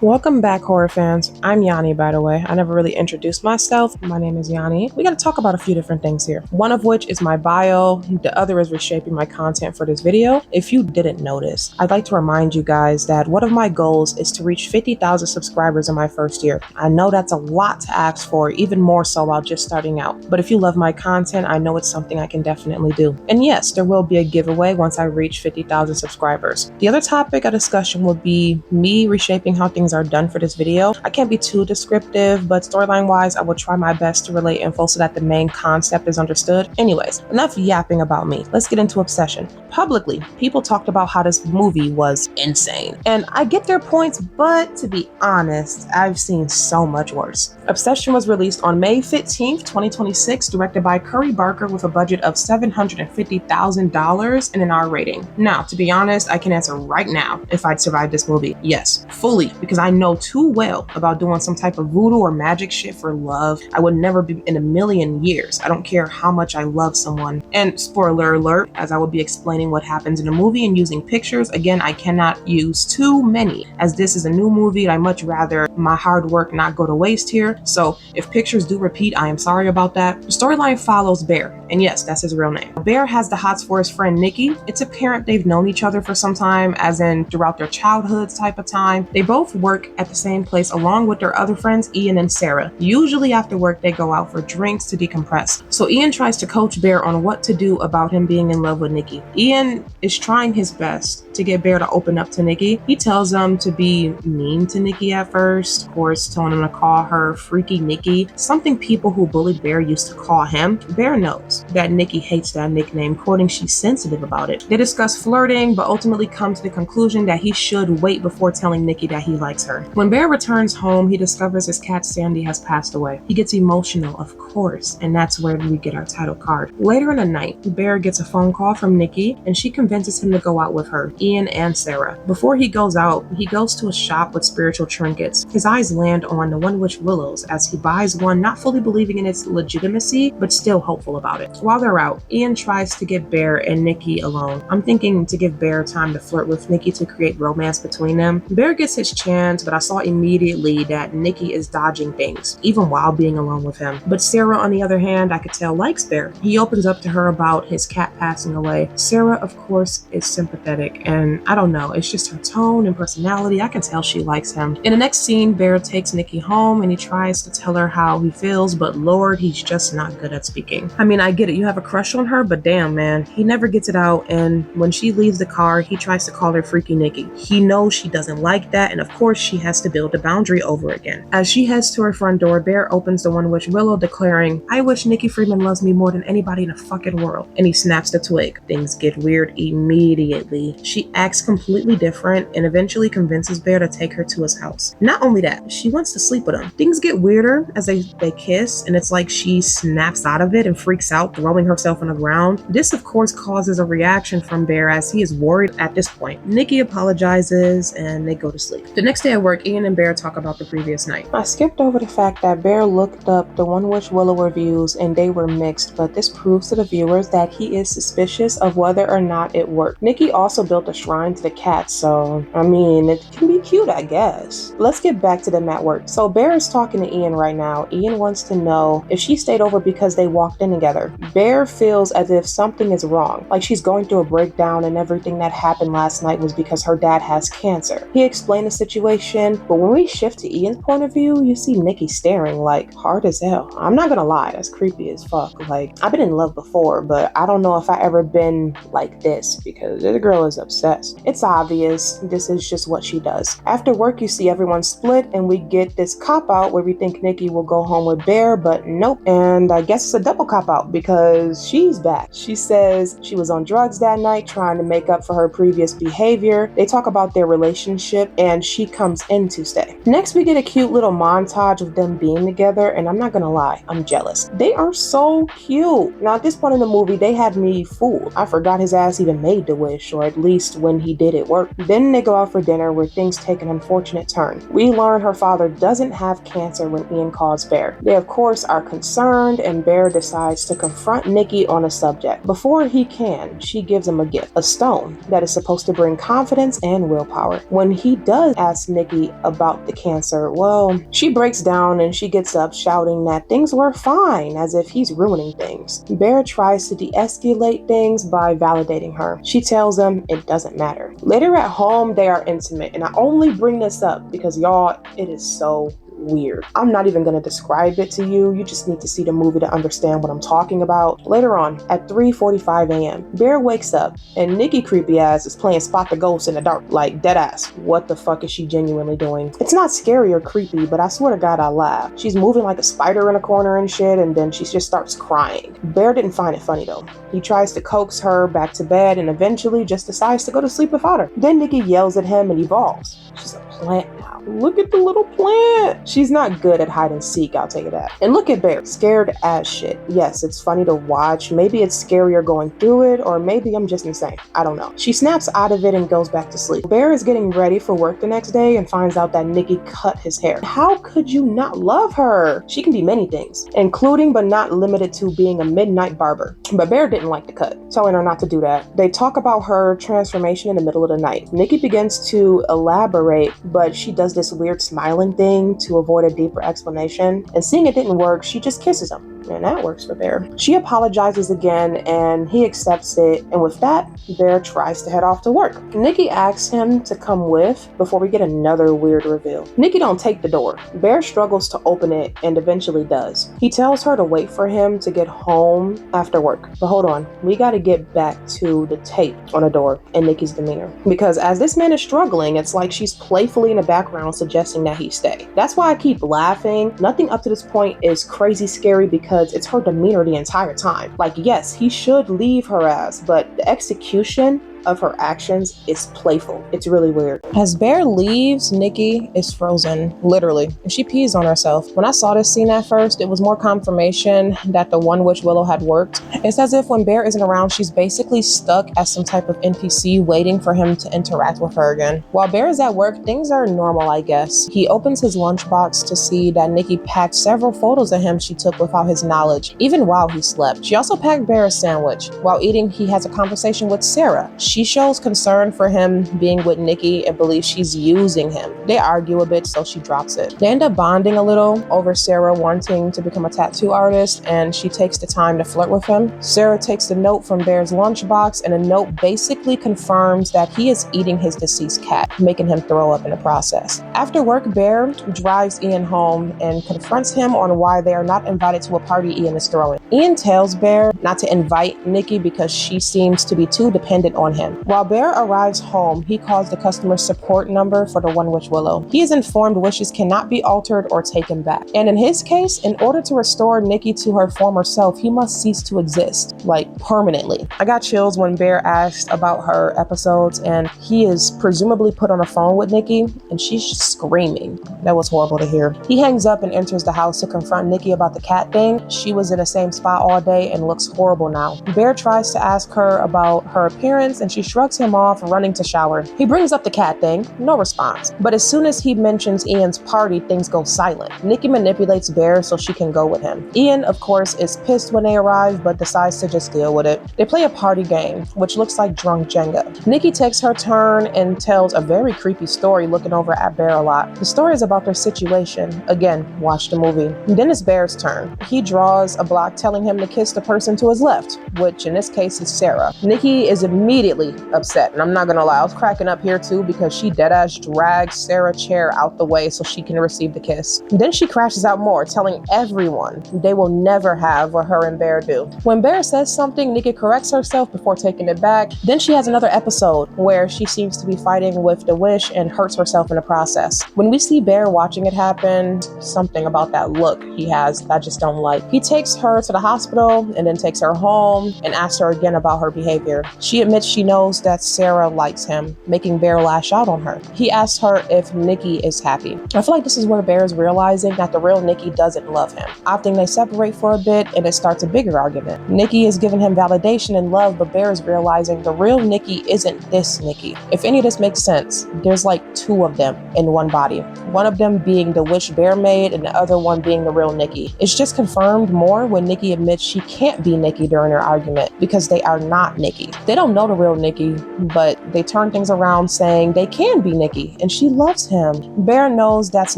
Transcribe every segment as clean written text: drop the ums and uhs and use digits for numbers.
Welcome back, horror fans. I'm Yanni, by the way. I never really introduced myself. My name is Yanni. We gotta talk about a few different things here. One of which is my bio. The other is reshaping my content for this video. If you didn't notice, I'd like to remind you guys that one of my goals is to reach 50,000 subscribers in my first year. I know that's a lot to ask for, even more so while just starting out. But if you love my content, I know it's something I can definitely do. And yes, there will be a giveaway once I reach 50,000 subscribers. The other topic of discussion will be me reshaping how things are done for this video. I can't be too descriptive, but storyline wise, I will try my best to relay info so that the main concept is understood. Anyways, enough yapping about me. Let's get into Obsession. Publicly, people talked about how this movie was insane. And I get their points, but to be honest, I've seen so much worse. Obsession was released on May 15th, 2026, directed by Curry Barker with a budget of $750,000 and an R rating. Now, to be honest, I can answer right now if I'd survived this movie. Yes, fully, because I know too well about doing some type of voodoo or magic shit for love. I would never be in a million years. I don't care how much I love someone. And spoiler alert, as I will be explaining what happens in the movie and using pictures, again, I cannot use too many, as this is a new movie and I much rather my hard work not go to waste here. So if pictures do repeat, I am sorry about that. The storyline follows Bear, and yes, that's his real name. Bear has the hots for his friend Nikki. It's apparent they've known each other for some time, as in throughout their childhoods type of time. They both work at the same place along with their other friends, Ian and Sarah. Usually after work, they go out for drinks to decompress. So Ian tries to coach Bear on what to do about him being in love with Nikki. Ian is trying his best to get Bear to open up to Nikki. He tells him to be mean to Nikki at first, of course, telling him to call her Freaky Nikki, something people who bullied Bear used to call him. Bear knows that Nikki hates that nickname, quoting she's sensitive about it. They discuss flirting, but ultimately come to the conclusion that he should wait before telling Nikki that he likes her. When Bear returns home, he discovers his cat Sandy has passed away. He gets emotional, of course, and that's where we get our title card. Later in the night, Bear gets a phone call from Nikki, and she convinces him to go out with her, Ian and Sarah. Before he goes out, he goes to a shop with spiritual trinkets. His eyes land on the One Witch Willows as he buys one, not fully believing in its legitimacy, but still hopeful about it. While they're out, Ian tries to get Bear and Nikki alone. I'm thinking to give Bear time to flirt with Nikki to create romance between them. Bear gets his chance, but I saw immediately that Nikki is dodging things, even while being alone with him. But Sarah, on the other hand, I could tell likes Bear. He opens up to her about his cat passing away. Sarah, of course, is sympathetic, and I don't know, it's just her tone and personality. I can tell she likes him. In the next scene, Bear takes Nikki home and he tries to tell her how he feels, but Lord, he's just not good at speaking. I mean, I get it, you have a crush on her, but damn, man, he never gets it out, and when she leaves the car, he tries to call her Freaky Nikki. He knows she doesn't like that, and of course, she has to build a boundary over again. As she heads to her front door, Bear opens the One Witch Willow, declaring, "I wish Nikki Friedman loves me more than anybody in the fucking world," and he snaps the twig. Things get weird immediately. She acts completely different and eventually convinces Bear to take her to his house. Not only that, she wants to sleep with him. Things get weirder as they kiss, and it's like she snaps out of it and freaks out, throwing herself on the ground. This, of course, causes a reaction from Bear as he is worried at this point. Nikki apologizes and they go to sleep. The next day at work, Ian and Bear talk about the previous night. I skipped over the fact that Bear looked up the One Witch Willow reviews and they were mixed, but this proves to the viewers that he is suspicious of whether or not it worked. Nikki also built a shrine to the cat, so I mean, it can be cute, I guess. Let's get back to them at work. So Bear is talking to Ian right now. Ian wants to know if she stayed over because they walked in together. Bear feels as if something is wrong, like she's going through a breakdown and everything that happened last night was because her dad has cancer. He explained the situation, but when we shift to Ian's point of view, you see Nikki staring like hard as hell. I'm not gonna lie, that's creepy as fuck. Like, I've been in love before, but I don't know if I ever been like this because the girl is obsessed. It's obvious this is just what she does. After work, you see everyone split and we get this cop out where we think Nikki will go home with Bear, but nope. And I guess it's a double cop out because she's back. She says she was on drugs that night trying to make up for her previous behavior. They talk about their relationship and she comes in to stay. Next, we get a cute little montage of them being together, and I'm not gonna lie, I'm jealous. They are so cute. Now at this point in the movie, they had me fooled. I forgot his ass even made the wish, or at least when he did it work. Then they go out for dinner where things take an unfortunate turn. We learn her father doesn't have cancer when Ian calls Bear. They of course are concerned, and Bear decides to confront Nikki on a subject. Before he can, she gives him a gift, a stone that is supposed to bring confidence and willpower. When he does ask Nikki about the cancer, well, she breaks down and she gets up shouting that things were fine, as if he's ruining things. Bear tries to de-escalate things by validating her. She tells him it doesn't matter. Later at home, they are intimate, and I only bring this up because y'all, it is so weird. I'm not even going to describe it to you. You just need to see the movie to understand what I'm talking about. Later on, at 3:45 a.m., Bear wakes up and Nikki creepy ass is playing Spot the Ghost in the dark, like dead ass. What the fuck is she genuinely doing? It's not scary or creepy, but I swear to God, I laugh. She's moving like a spider in a corner and shit, and then she just starts crying. Bear didn't find it funny though. He tries to coax her back to bed and eventually just decides to go to sleep without her. Then Nikki yells at him and evolves. She's a plant now. Look at the little plant. She's not good at hide and seek, I'll tell you that. And look at Bear, scared as shit. Yes, it's funny to watch. Maybe it's scarier going through it, or maybe I'm just insane. I don't know. She snaps out of it and goes back to sleep. Bear is getting ready for work the next day and finds out that Nikki cut his hair. How could you not love her? She can be many things, including but not limited to being a midnight barber. But Bear didn't like the cut, telling her not to do that. They talk about her transformation in the middle of the night. Nikki begins to elaborate, but she does this weird smiling thing to avoid a deeper explanation. And seeing it didn't work, she just kisses him. And that works for Bear. She apologizes again and he accepts it. And with that, Bear tries to head off to work. Nikki asks him to come with before we get another weird reveal. Nikki don't take the door. Bear struggles to open it and eventually does. He tells her to wait for him to get home after work. But hold on, we gotta get back to the tape on the door and Nikki's demeanor. Because as this man is struggling, it's like she's playfully in the background suggesting that he stay. That's why I keep laughing. Nothing up to this point is crazy scary because it's her demeanor the entire time. Like, yes, he should leave her ass, but the execution of her actions is playful. It's really weird. As Bear leaves, Nikki is frozen, literally. She pees on herself. When I saw this scene at first, it was more confirmation that the one witch Willow had worked. It's as if when Bear isn't around, she's basically stuck as some type of NPC waiting for him to interact with her again. While Bear is at work, things are normal, I guess. He opens his lunchbox to see that Nikki packed several photos of him she took without his knowledge, even while he slept. She also packed Bear a sandwich. While eating, he has a conversation with Sarah. She shows concern for him being with Nikki and believes she's using him. They argue a bit, so she drops it. They end up bonding a little over Sarah wanting to become a tattoo artist, and she takes the time to flirt with him. Sarah takes the note from Bear's lunchbox, and the note basically confirms that he is eating his deceased cat, making him throw up in the process. After work, Bear drives Ian home and confronts him on why they are not invited to a party Ian is throwing. Ian tells Bear not to invite Nikki because she seems to be too dependent on him. While Bear arrives home, he calls the customer support number for the One Witch Willow. He is informed wishes cannot be altered or taken back. And in his case, in order to restore Nikki to her former self, he must cease to exist, like permanently. I got chills when Bear asked about her episodes, and he is presumably put on a phone with Nikki, and she's just screaming. That was horrible to hear. He hangs up and enters the house to confront Nikki about the cat thing. She was in the same spot all day and looks horrible now. Bear tries to ask her about her appearance, and she shrugs him off, running to shower. He brings up the cat thing, no response. But as soon as he mentions Ian's party, things go silent. Nikki manipulates Bear so she can go with him. Ian, of course, is pissed when they arrive, but decides to just deal with it. They play a party game, which looks like drunk Jenga. Nikki takes her turn and tells a very creepy story, looking over at Bear a lot. The story is about their situation. Again, watch the movie. And then it's Bear's turn. He draws a block telling him to kiss the person to his left, which in this case is Sarah. Nikki is immediately upset, and I'm not gonna lie, I was cracking up here too because she deadass drags Sarah's chair out the way so she can receive the kiss. And then she crashes out more, telling everyone they will never have what her and Bear do. When Bear says something, Nikki corrects herself before taking it back. Then she has another episode where she seems to be fighting with the wish and hurts herself in the process. When we see Bear watching it happen, something about that look he has that I just don't like. He takes her to the hospital and then takes her home and asks her again about her behavior. She admits she knows that Sarah likes him, making Bear lash out on her. He asks her if Nikki is happy. I feel like this is where Bear is realizing that the real Nikki doesn't love him. Often they separate for a bit and it starts a bigger argument. Nikki is giving him validation and love, but Bear is realizing the real Nikki isn't this Nikki. If any of this makes sense, there's like two of them in one body. One of them being the witch Bear made and the other one being the real Nikki. It's just confirmed more when Nikki admits she can't be Nikki during their argument because they are not Nikki. They don't know the real real Nikki, but they turn things around saying they can be Nikki and she loves him. Bear knows that's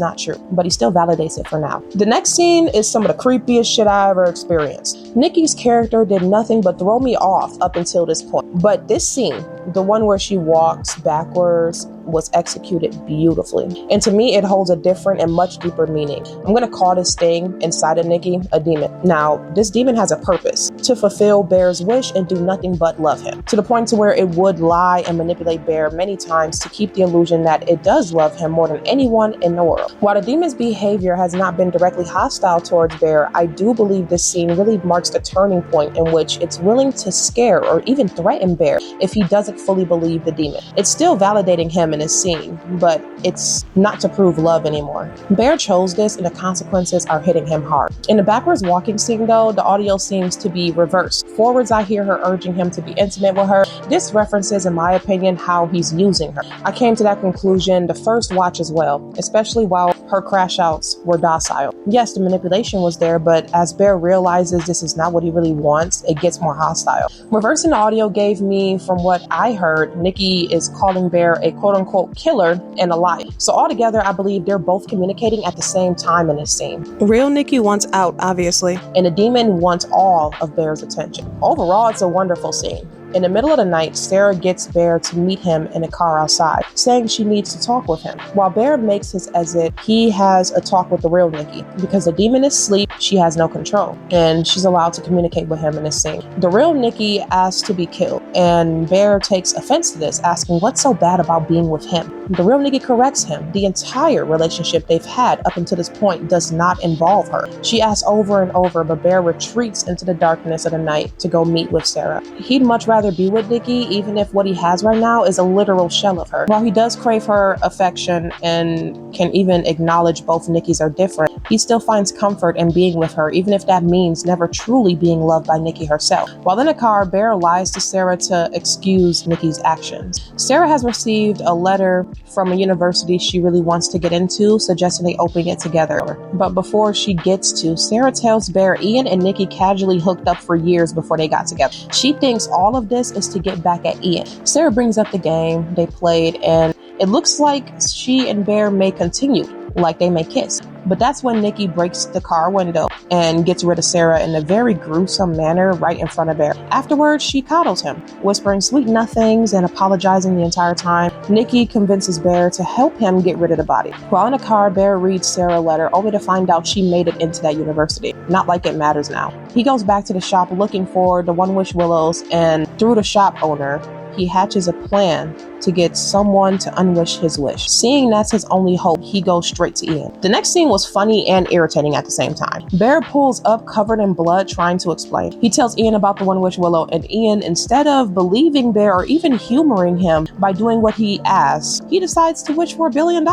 not true, but he still validates it for now. The next scene is some of the creepiest shit I ever experienced. Nikki's character did nothing but throw me off up until this point. But this scene, the one where she walks backwards, was executed beautifully. And to me, it holds a different and much deeper meaning. I'm gonna call this thing inside of Nikki a demon. Now, this demon has a purpose: to fulfill Bear's wish and do nothing but love him, to the point to where it would lie and manipulate Bear many times to keep the illusion that it does love him more than anyone in the world. While the demon's behavior has not been directly hostile towards Bear, I do believe this scene really marks the turning point in which it's willing to scare or even threaten Bear if he doesn't fully believe the demon. It's still validating him in this scene, but it's not to prove love anymore. Bear chose this and the consequences are hitting him hard. In the backwards walking scene though, the audio seems to be reversed. Forwards, I hear her urging him to be intimate with her. This references, in my opinion, how he's using her. I came to that conclusion the first watch as well, especially while her crash outs were docile. Yes, the manipulation was there, but as Bear realizes this is not what he really wants, it gets more hostile. Reversing the audio gave me, from what I heard, Nikki is calling Bear a quote-unquote killer and a liar. So altogether, I believe they're both communicating at the same time in this scene. Real Nikki wants out, obviously, and the demon wants all of Bear's attention. Overall, it's a wonderful scene. In the middle of the night, Sarah gets Bear to meet him in a car outside, saying she needs to talk with him. While Bear makes his exit, he has a talk with the real Nikki. Because the demon is asleep, she has no control, and she's allowed to communicate with him in this scene. The real Nikki asks to be killed, and Bear takes offense to this, asking what's so bad about being with him. The real Nikki corrects him. The entire relationship they've had up until this point does not involve her. She asks over and over, but Bear retreats into the darkness of the night to go meet with Sarah. He'd much rather be with Nikki, even if what he has right now is a literal shell of her. While he does crave her affection and can even acknowledge both Nikki's are different, he still finds comfort in being with her, even if that means never truly being loved by Nikki herself. While in a car, Bear lies to Sarah to excuse Nikki's actions. Sarah has received a letter from a university she really wants to get into, suggesting they open it together. But before she gets to, Sarah tells Bear Ian and Nikki casually hooked up for years before they got together. She thinks all of this is to get back at Ian. Sarah brings up the game they played, and it looks like she and Bear may continue, like they may kiss. But that's when Nikki breaks the car window and gets rid of Sarah in a very gruesome manner right in front of Bear. Afterwards, she coddles him, whispering sweet nothings and apologizing the entire time. Nikki convinces Bear to help him get rid of the body. While in the car, Bear reads Sarah a letter, only to find out she made it into that university. Not like it matters now. He goes back to the shop looking for the One Wish Willows, and through the shop owner, he hatches a plan to get someone to unwish his wish. Seeing that's his only hope, he goes straight to Ian. The next scene was funny and irritating at the same time. Bear pulls up covered in blood trying to explain. He tells Ian about the One Wish Willow, and Ian, instead of believing Bear or even humoring him by doing what he asks, he decides to wish for $1 billion.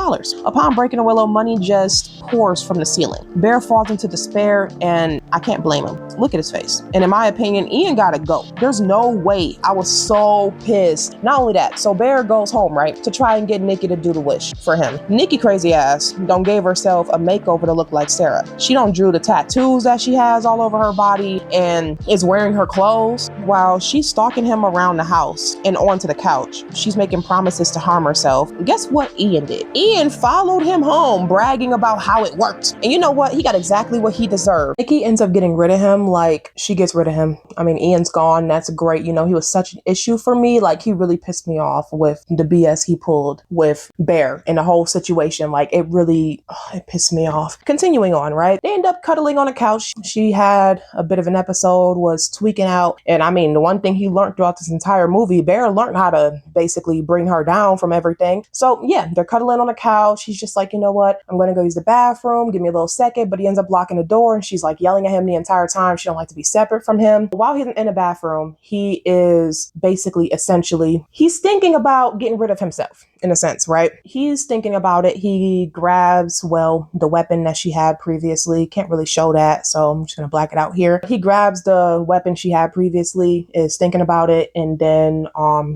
Upon breaking the willow, money just pours from the ceiling. Bear falls into despair, and I can't blame him. Look at his face. And in my opinion, Ian gotta go. There's no way. I was so pissed. Not only that, so Bear goes home, right, to try and get Nikki to do the wish for him. Nikki, crazy ass, don't gave herself a makeover to look like Sarah. She don't drew the tattoos that she has all over her body and is wearing her clothes while she's stalking him around the house and onto the couch. She's making promises to harm herself. Guess what Ian did? Ian followed him home, bragging about how it worked. And you know what? He got exactly what he deserved. Nikki ends up getting rid of him. Like, she gets rid of him. I mean, Ian's gone. That's great. You know, he was such an issue for me. Like, he really pissed me off with the BS he pulled with Bear in the whole situation. Like, it really, it pissed me off. Continuing on, right? They end up cuddling on a couch. She had a bit of an episode, was tweaking out. And I mean, the one thing he learned throughout this entire movie, Bear learned how to basically bring her down from everything. So yeah, they're cuddling on a couch. He's just like, you know what? I'm going to go use the bathroom. Give me a little second. But he ends up blocking the door, and she's like yelling at him the entire time. She don't like to be separate from him. While he's in the bathroom, he is basically, essentially, he's thinking about getting rid of himself in a sense, right? He's thinking about it. He grabs, well, the weapon that she had previously. Can't really show that, so I'm just going to black it out here. He grabs the weapon she had previously, is thinking about it, and then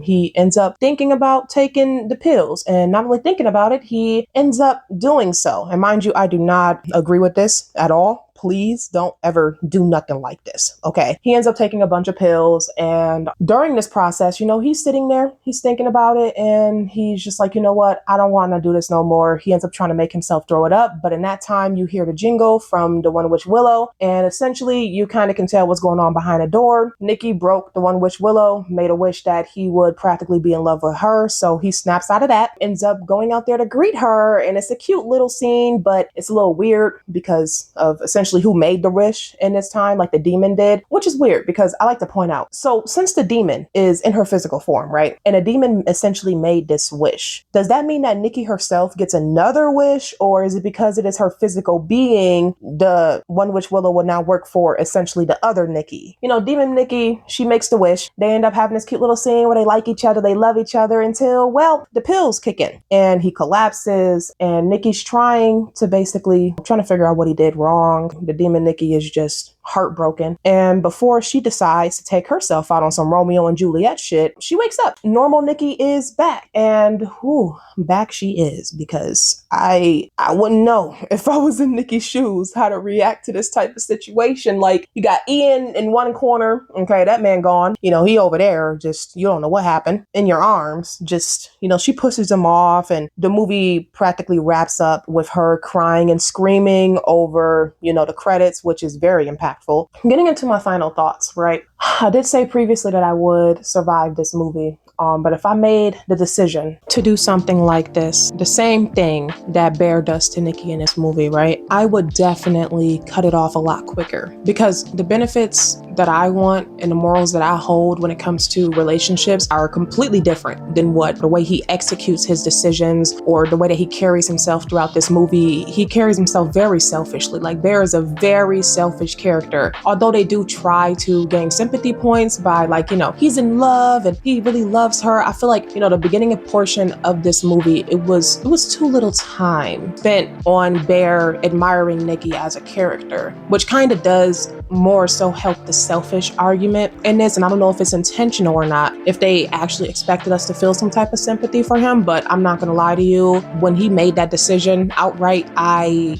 he ends up thinking about taking the pills. And not only thinking about it, he ends up doing so. And mind you, I do not agree with this at all. please don't ever do nothing like this, okay? He ends up taking a bunch of pills, and during this process, he's sitting there, he's thinking about it, and he's just like, you know what? I don't want to do this no more. He ends up trying to make himself throw it up, but in that time, you hear the jingle from the One Witch Willow, and essentially, you kind of can tell what's going on behind the door. Nikki broke the One Witch Willow, made a wish that he would practically be in love with her, so he snaps out of that, ends up going out there to greet her, and it's a cute little scene, but it's a little weird because of essentially who made the wish in this time, like the demon did, which is weird because I like to point out, so since the demon is in her physical form, right, and a demon essentially made this wish, does that mean that Nikki herself gets another wish, or is it because it is her physical being, the One Witch Willow will now work for essentially the other Nikki? Demon Nikki, she makes the wish. They end up having this cute little scene where they like each other, they love each other until, well, the pills kick in and he collapses, and Nikki's trying to figure out what he did wrong. The demon Nikki is just heartbroken, and before she decides to take herself out on some Romeo and Juliet shit, she wakes up. Normal Nikki is back, and back she is, because I wouldn't know if I was in Nikki's shoes how to react to this type of situation. Like, you got Ian in one corner, okay, that man gone, he over there, just, you don't know what happened, in your arms, just, she pushes him off, and the movie practically wraps up with her crying and screaming over, the credits, which is very impactful. Getting into my final thoughts, right? I did say previously that I would survive this movie. But if I made the decision to do something like this, the same thing that Bear does to Nikki in this movie, right? I would definitely cut it off a lot quicker, because the benefits that I want and the morals that I hold when it comes to relationships are completely different than the way he executes his decisions or the way that he carries himself throughout this movie. He carries himself very selfishly. Like, Bear is a very selfish character. Although they do try to gain sympathy points by, he's in love and he really loves her. I feel like, the beginning portion of this movie, it was too little time spent on Bear admiring Nikki as a character, which kind of does more so help the selfish argument in this. And I don't know if it's intentional or not, if they actually expected us to feel some type of sympathy for him, but I'm not gonna lie to you, when he made that decision outright, I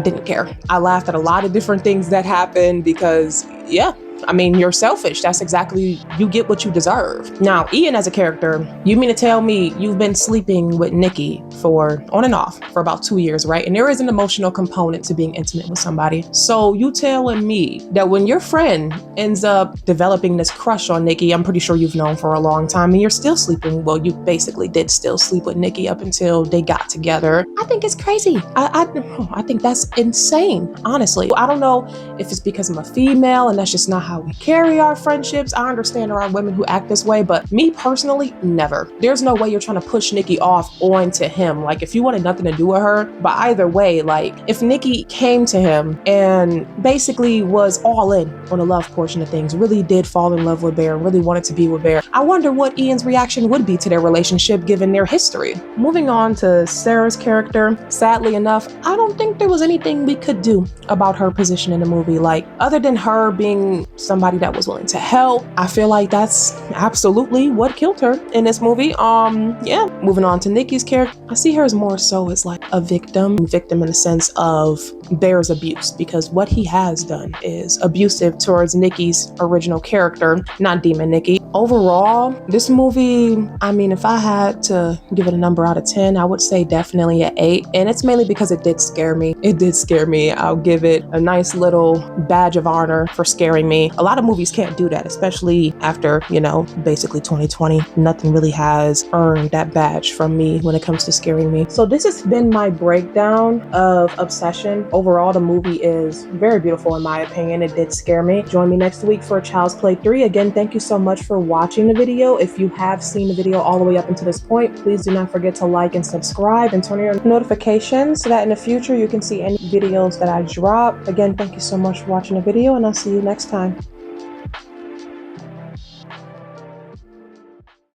didn't care. I laughed at a lot of different things that happened because, yeah, you're selfish. That's exactly, you get what you deserve. Now, Ian as a character, you mean to tell me you've been sleeping with Nikki for on and off for about 2 years, right? And there is an emotional component to being intimate with somebody. So you telling me that when your friend ends up developing this crush on Nikki, I'm pretty sure you've known for a long time, and you're still sleeping. Well, you basically did still sleep with Nikki up until they got together. I think it's crazy. I think that's insane, honestly. I don't know if it's because I'm a female and that's just not how we carry our friendships. I understand there are women who act this way, but me personally, never. There's no way you're trying to push Nikki off onto him. Like, if you wanted nothing to do with her, but either way, like, if Nikki came to him and basically was all in on the love portion of things, really did fall in love with Bear, really wanted to be with Bear, I wonder what Ian's reaction would be to their relationship given their history. Moving on to Sarah's character, sadly enough, I don't think there was anything we could do about her position in the movie. Like, other than her being somebody that was willing to help, I feel like that's absolutely what killed her in this movie. Yeah. Moving on to Nikki's character, I see her as more so as like a victim in the sense of Bear's abuse, because what he has done is abusive towards Nikki's original character, not Demon Nikki. Overall, this movie, if I had to give it a number out of 10, I would say definitely an 8. And it's mainly because it did scare me. I'll give it a nice little badge of honor for scaring me. A lot of movies can't do that, especially after, basically 2020. Nothing really has earned that badge from me when it comes to scaring me. So this has been my breakdown of Obsession. Overall, the movie is very beautiful in my opinion. It did scare me. Join me next week for Child's Play 3. Again, thank you so much for watching the video. If you have seen the video all the way up until this point, please do not forget to like and subscribe and turn on your notifications so that in the future you can see any videos that I drop. Again, thank you so much for watching the video, and I'll see you next time.